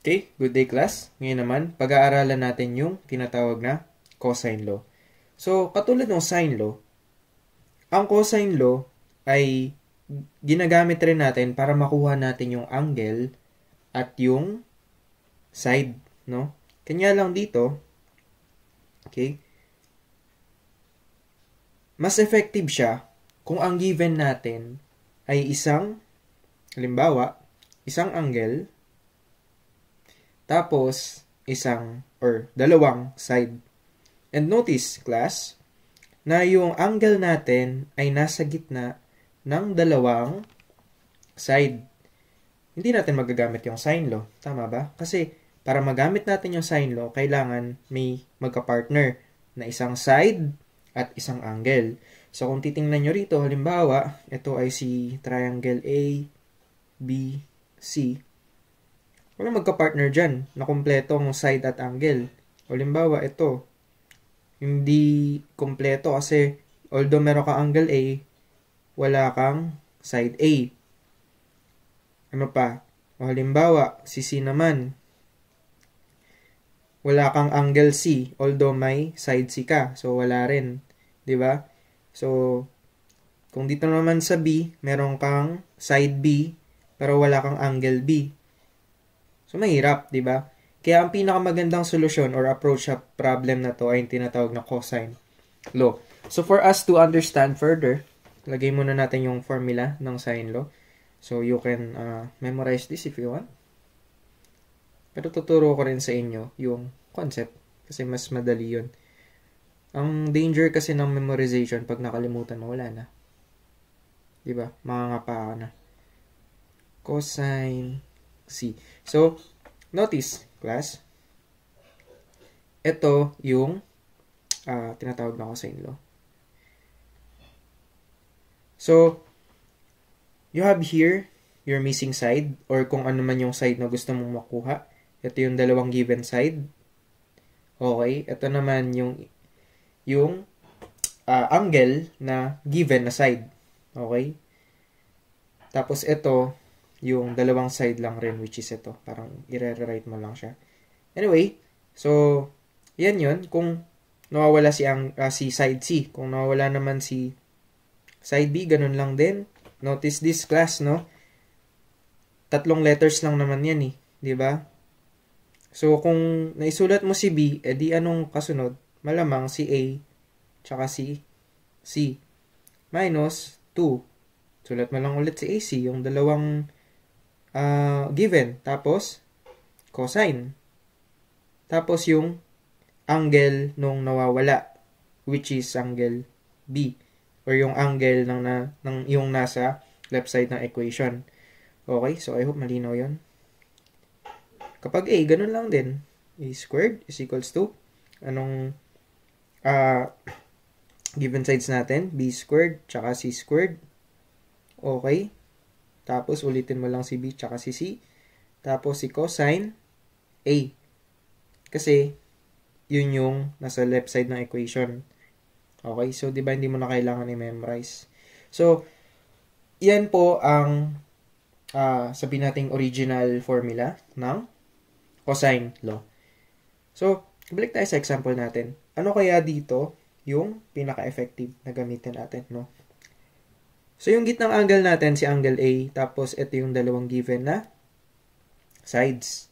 Okay, good day class. Ngayon naman, pag-aaralan natin yung tinatawag na cosine law. So, katulad ng sine law, ang cosine law ay ginagamit rin natin para makuha natin yung angle at yung side, no? Kanya lang dito, okay, mas effective siya kung ang given natin ay halimbawa, isang angle, tapos isang or dalawang side. And notice, class, na yung angle natin ay nasa gitna ng dalawang side. Hindi natin magagamit yung sine law. Tama ba? Kasi para magamit natin yung sine law, kailangan may magka-partner na isang side at isang angle. So kung titingnan nyo rito, halimbawa, ito ay si triangle A, B, C. Wala magka-partner dyan na kumpletong side at angle. O halimbawa, ito, hindi kumpleto kasi although meron kang angle A, wala kang side A. Ano pa? O halimbawa, si C naman, wala kang angle C, although may side C ka. So, wala rin. 'Di ba? So, kung dito naman sa B, meron kang side B, pero wala kang angle B. So, mahirap, 'di ba? Kaya ang pinakamagandang solusyon or approach sa problem na to ay yung tinatawag na cosine law. So, for us to understand further, lagay muna natin yung formula ng sine law. So, you can memorize this if you want. Pero tuturo ko rin sa inyo yung concept kasi mas madali yun. Ang danger kasi ng memorization, pag nakalimutan mo, wala na. Diba? Mangangapa ka na. Cosine C. So, notice, class, ito yung tinatawag na cosine law. So, you have here your missing side or kung ano man yung side na gusto mong makuha. Ito yung dalawang given side. Okay, ito naman yung angle na given na side. Okay? Tapos ito, yung dalawang side lang rin, which is ito. Parang i-rewrite mo lang siya. Anyway, so, yan yun. Kung nawawala si side C. Kung nawawala naman si side B, ganun lang din. Notice this, class, no? 3 letters lang naman yan eh. Diba? So, kung naisulat mo si B, edi anong kasunod? Malamang si A, tsaka si C. Minus 2. Sulat mo lang ulit si AC, yung dalawang given. Tapos, cosine. Tapos yung angle nung nawawala, which is angle B. Or yung angle ng yung nasa left side ng equation. Okay, so I hope malinaw yun. Kapag A, ganun lang din. A squared is equals to anong given sides natin? B squared, tsaka C squared. Okay. Tapos, ulitin mo lang si B, tsaka si C. Tapos, si cosine A. Kasi, yun yung nasa left side ng equation. Okay. So, di ba hindi mo na kailangan i-memorize. So, yan po ang sabihin nating original formula ng cosine law. So, balik tayo sa example natin. Ano kaya dito yung pinaka-effective na gamitin natin, no? So, yung gitnang angle natin, si angle A, tapos ito yung dalawang given na sides.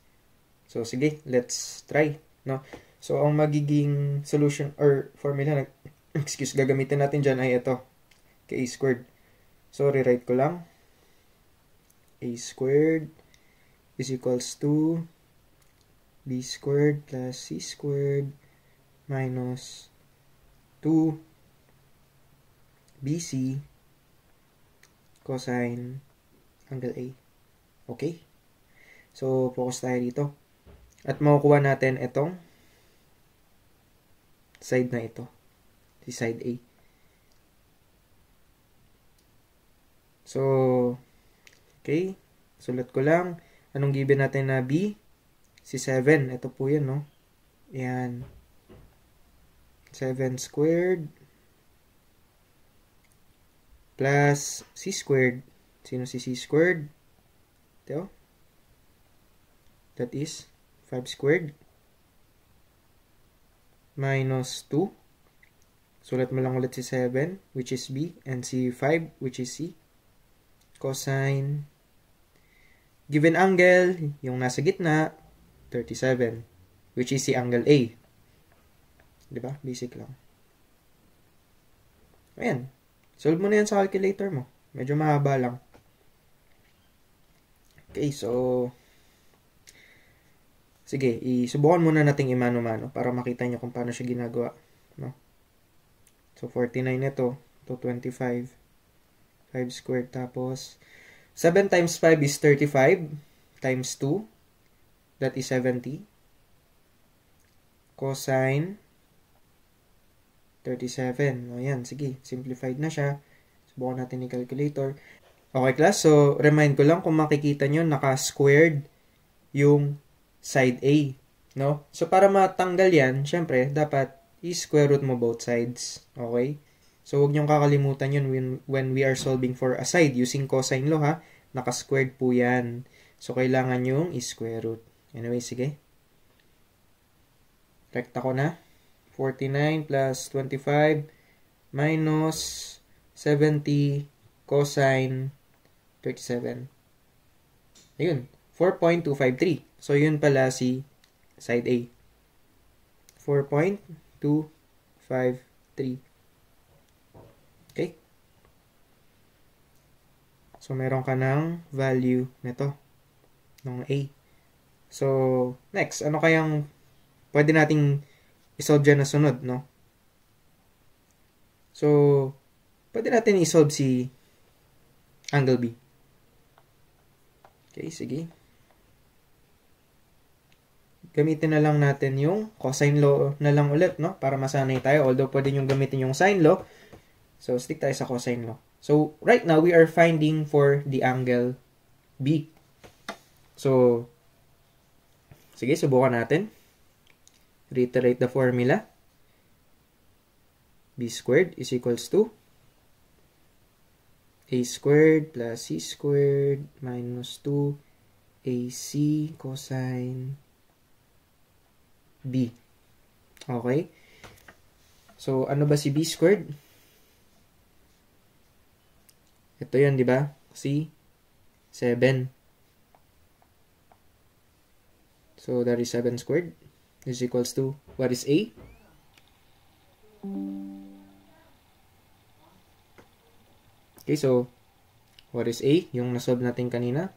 So, sige, let's try, no? So, ang magiging solution or formula na, gagamitin natin dyan ay ito, k squared. So, rewrite ko lang. A squared is equals to B squared plus C squared minus 2 BC cosine angle A. Okay? So, focus tayo dito. At makukuha natin itong side na ito. Si side A. So, okay. Sulat ko lang. Anong given natin na B? Si 7. Ito po yan, no? Yan. 7 squared plus C squared. Sino si C squared? Ito. that is 5 squared minus 2. Sulat mo lang ulit si 7, which is B, and si 5, which is C. Cosine. Given angle, yung nasa gitna, 37, which is si angle A. Diba? Basic lang. Ayan. Solve mo na yan sa calculator mo. Medyo mahaba lang. Okay, so sige, isubukan muna nating imano-mano para makita nyo kung paano siya ginagawa. No? So, 49 ito. To 25. 5 squared. Tapos, 7 times 5 is 35. Times 2. That is 70. Cosine 37. O yan, sige. Simplified na siya. Subukan natin ni calculator. Okay, class. So, remind ko lang kung makikita nyo, naka-squared yung side A. No? So, para matanggal yan, syempre, dapat i-square root mo both sides. Okay? So, huwag niyong kakalimutan yun when we are solving for a side using cosine law, ha? Naka-squared po yan. So, kailangan yung i-square root. Anyway, sige. Rekta ko na. 49 plus 25 minus 70 cosine 37. Ayun. 4.253. So, yun pala si side A. 4.253. Okay? So, meron ka ng value nito. Ng A. So, next. Ano kayang pwede nating isolve dyan na sunod, no? So, pwede natin isolve si angle B. Okay, sige. Gamitin na lang natin yung cosine law na lang ulit, no? Para masanay tayo. Although, pwede nyo gamitin yung sine law. So, stick tayo sa cosine law. So, right now, we are finding for the angle B. So, sige, subukan natin. Reiterate the formula. B squared is equals to A squared plus C squared minus 2 AC cosine B. Okay? So, ano ba si B squared? Ito yun, di ba? Si 7. So, that is 7 squared is equals to, what is A? Okay, so, what is A? Yung nasolve natin kanina.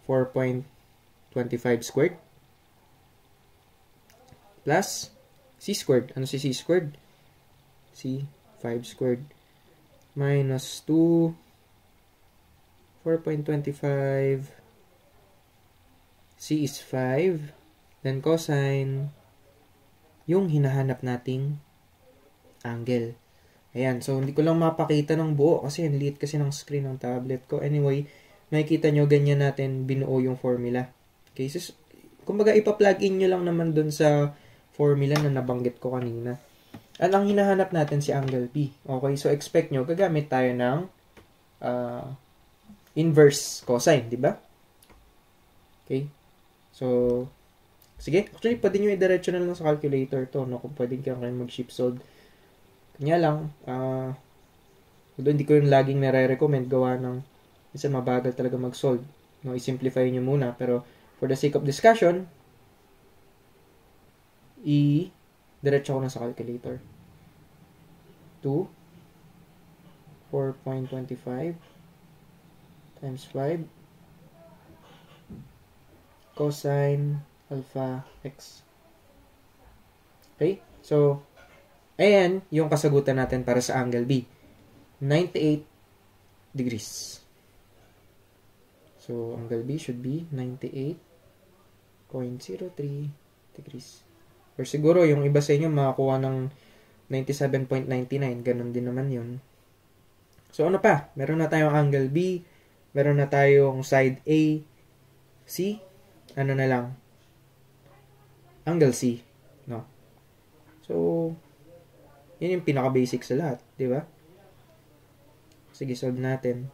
4.25 squared. Plus, C squared. Ano si C squared? C, 5 squared. Minus 2, 4.25. C is 5. Then cosine, yung hinahanap nating angle. Ayan, so hindi ko lang mapakita ng buo kasi ang liit kasi ng screen ng tablet ko. Anyway, makikita nyo ganyan natin binuo yung formula. Okay, so kumbaga ipa-plug in nyo lang naman dun sa formula na nabanggit ko kanina. At ang hinahanap natin si angle P. Okay, so expect nyo, gagamit tayo ng inverse cosine, di ba? Okay, so sige, actually, pwede nyo i-diretso na lang sa calculator to, no? Kung pwede kayo mag-shift solve. Kanya lang, although hindi ko yung laging nare-recommend gawa ng isa mabagal talaga mag-solve. No? I-simplify nyo muna. Pero, for the sake of discussion, i-diretso ko na sa calculator. 2, 4.25 times 5 cosine alpha x. Okay? So, ayan yung kasagutan natin para sa angle B. 98 degrees. So, angle B should be 98.03 degrees. Or siguro, yung iba sa inyo makakuha ng 97.99. Ganon din naman yun. So, ano pa? Meron na tayong angle B. Meron na tayong side A. C. Ano na lang? Angle C, no? So, yun yung pinaka-basic sa lahat, di ba? Sige, solve natin.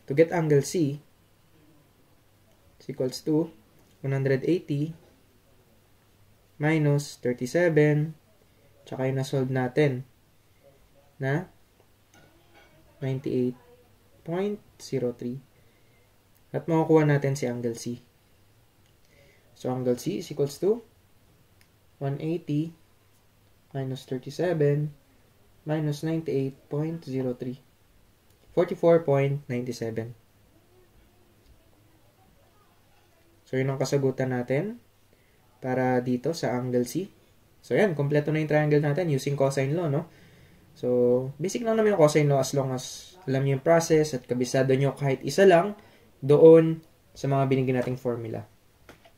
To get angle C is equals to, 180 minus 37, tsaka yung na-solve natin na 98.03. At makukuha natin si angle C. So, angle C is equals to 180 minus 37 minus 98.03. 44.97. So, yun ang kasagutan natin para dito sa angle C. So, yan. Kompleto na yung triangle natin using cosine law, no? So, basic lang naman yung cosine law as long as alam nyo yung process at kabisado nyo kahit isa lang doon sa mga binigyan nating formula.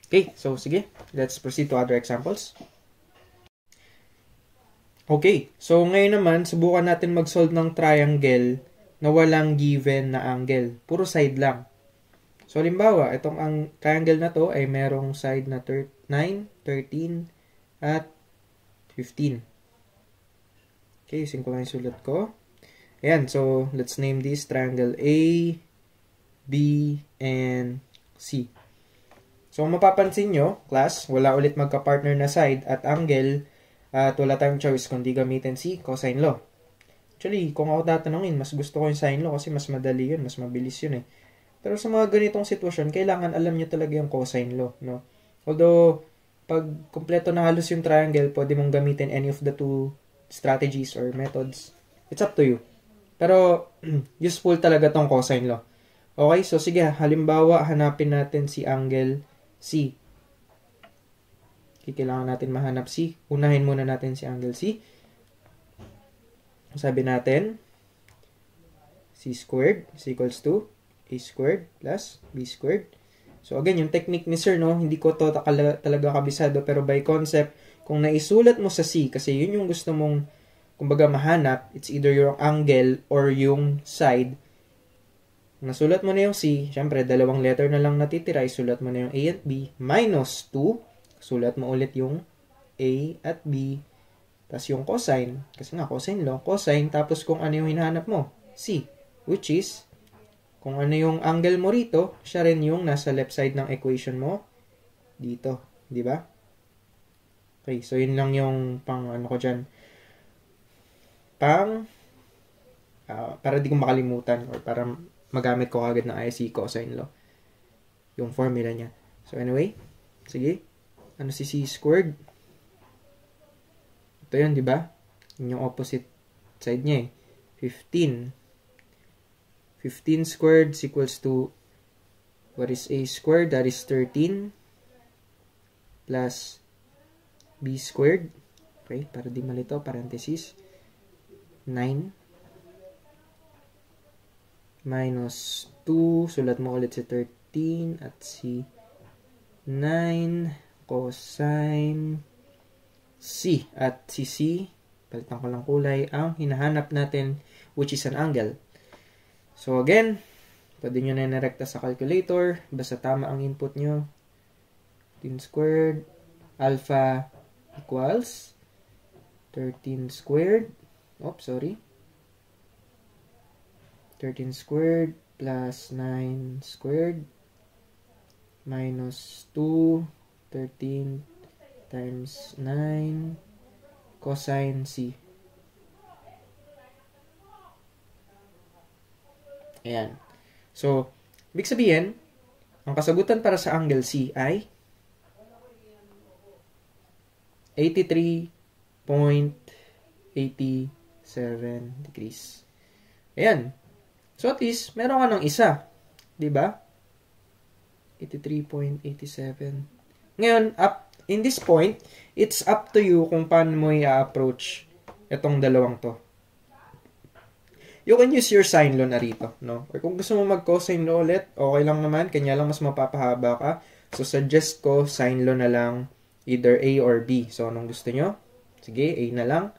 Okay, so sige. Let's proceed to other examples. Okay, so ngayon naman, subukan natin mag-solve ng triangle na walang given na angle. Puro side lang. So, halimbawa, itong ang triangle na to ay merong side na 9, 13, at 15. Okay, using ko lang yung sulat ko. Ayan, so let's name this triangle A, B, and C. So, kung mapapansin nyo, class, wala ulit magka-partner na side at angle at wala tayong choice kundi gamitin si cosine law. Actually, kung ako tatanungin, mas gusto ko yung sine law kasi mas madali yun, mas mabilis yun eh. Pero sa mga ganitong sitwasyon, kailangan alam nyo talaga yung cosine law, no? Although, pag kumpleto na halos yung triangle, pwede mong gamitin any of the two strategies or methods. It's up to you. Pero, useful talaga tong cosine law. Okay, so sige, halimbawa, hanapin natin si angle C. Kailangan natin mahanap C. Unahin muna natin si angle C. Sabi natin, C squared is equals to A squared plus B squared. So again, yung technique ni sir, no, hindi ko to talaga kabisado, pero by concept, kung naisulat mo sa C, kasi yun yung gusto mong, kumbaga, mahanap, it's either yung angle or yung side. Nasulat mo na yung C, syempre, dalawang letter na lang natitira, isulat mo na yung A at B, minus 2, sulat mo ulit yung A at B, tapos yung cosine, kasi nga cosine law, cosine, tapos kung ano yung hinahanap mo, C, which is, kung ano yung angle mo rito, siya rin yung nasa left side ng equation mo dito, di ba? Okay, so yun lang yung pang ano ko dyan, para di ko makalimutan or para magamit ko agad ng IC cosine law, yung formula niya. So anyway, sige, ano si C squared? Ito yun, di ba? Yun yung opposite side niya eh. 15 squared is equals to, what is A squared? That is 13 plus B squared. Okay, para di malito, parenthesis. 9 minus 2, sulat mo ulit si 13 at si 9 cosine C. At si C, palitan ko lang kulay, ang hinahanap natin, which is an angle. So again, pwede nyo na narekta sa calculator, basta tama ang input nyo. 13 squared, alpha equals 13 squared, 13 squared plus 9 squared minus 2, 13 times 9 cosine C. Ayan. So, ibig sabihin, ang kasagutan para sa angle C ay 83.87 degrees. Ayan. So, at least, meron ka ng isa. Diba? 83.87. Ngayon, in this point, it's up to you kung paano mo i-approach itong dalawang to. You can use your sine law na rito, no? Or kung gusto mo mag-cosine law ulit, okay lang naman, kanya lang mas mapapahaba ka. So, suggest ko, sine law na lang, either A or B. So, anong gusto nyo? Sige, A na lang.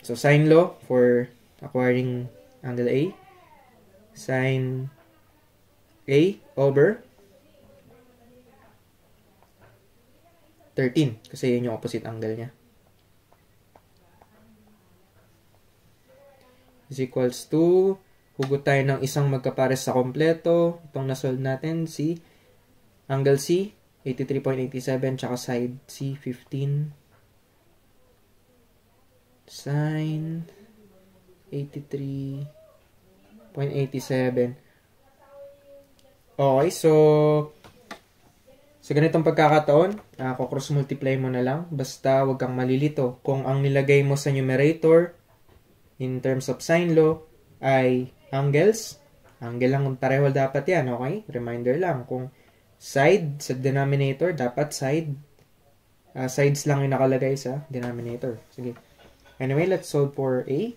So, sine law for acquiring angle A. Sine A over 13. Kasi yun yung opposite angle niya. Is equals to, hugot tayo ng isang magkapares sa kompleto. Itong nasolve natin, si angle C 83.87, tsaka side C, 15. Sine 83.87. Okay, so sa ganitong pagkakataon, cross multiply mo na lang. Basta wag kang malilito. Kung ang nilagay mo sa numerator in terms of sine law ay angles, angle lang pareho dapat yan, okay? Reminder lang, kung side sa denominator, dapat sides lang yung nakalagay sa denominator. Sige. Anyway, let's solve for A.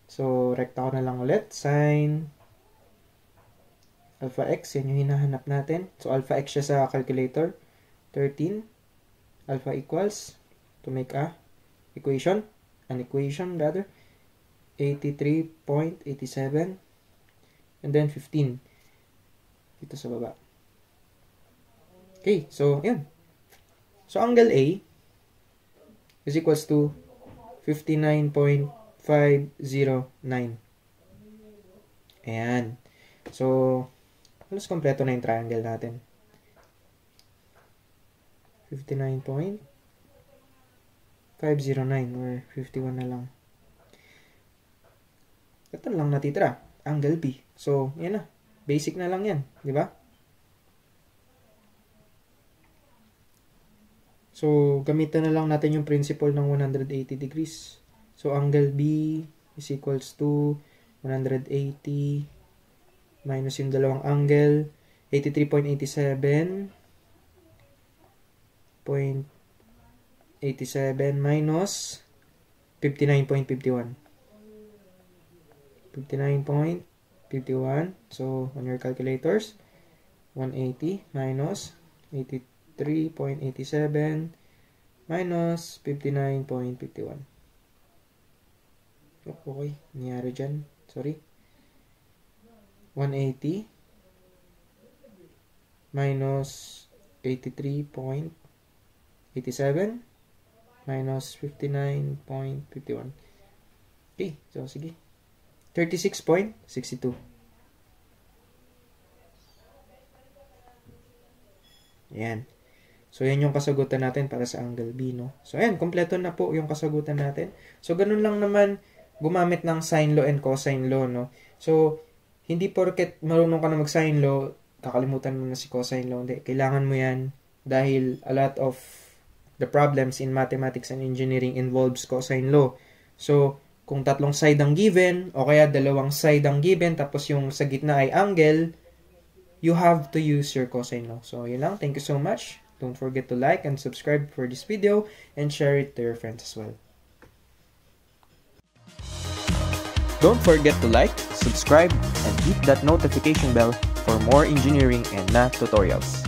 So, rekta ko na lang ulit. Sine alpha x, yan yung hinahanap natin. So, alpha x siya sa calculator. 13. Alpha equals, to make an equation, 83.87. And then, 15. Dito sa baba. Okay, so, yan. So, angle A is equals to 59.509. Ayan. So, halos kompleto na yung triangle natin. 59.509 or 51 na lang. Ito lang natitira. Angle B. So, yan na. Basic na lang yan. Di ba? So, gamitan na lang natin yung principle ng 180 degrees. So, angle B is equals to 180 minus yung dalawang angle, 83.87 minus 59.51. 59.51. So, on your calculators, 180 minus 83.87 minus 59.51. Okay, nangyari dyan. Sorry. 180 minus 83.87 minus 59.51. Okay, so sige. 36.62. Ayan. So, yan yung kasagutan natin para sa angle B, no? So, ayan, kompleto na po yung kasagutan natin. So, ganun lang naman gumamit ng sine law and cosine law, no? So, hindi porket marunong ka na mag-sine law, kakalimutan mo na si cosine law. Hindi, kailangan mo yan dahil a lot of the problems in mathematics and engineering involves cosine law. So, kung tatlong side ang given, o kaya dalawang side ang given, tapos yung sa gitna ay angle, you have to use your cosine law. So, yun lang. Thank you so much. Don't forget to like and subscribe for this video and share it to your friends as well. Don't forget to like, subscribe, and hit that notification bell for more engineering and math tutorials.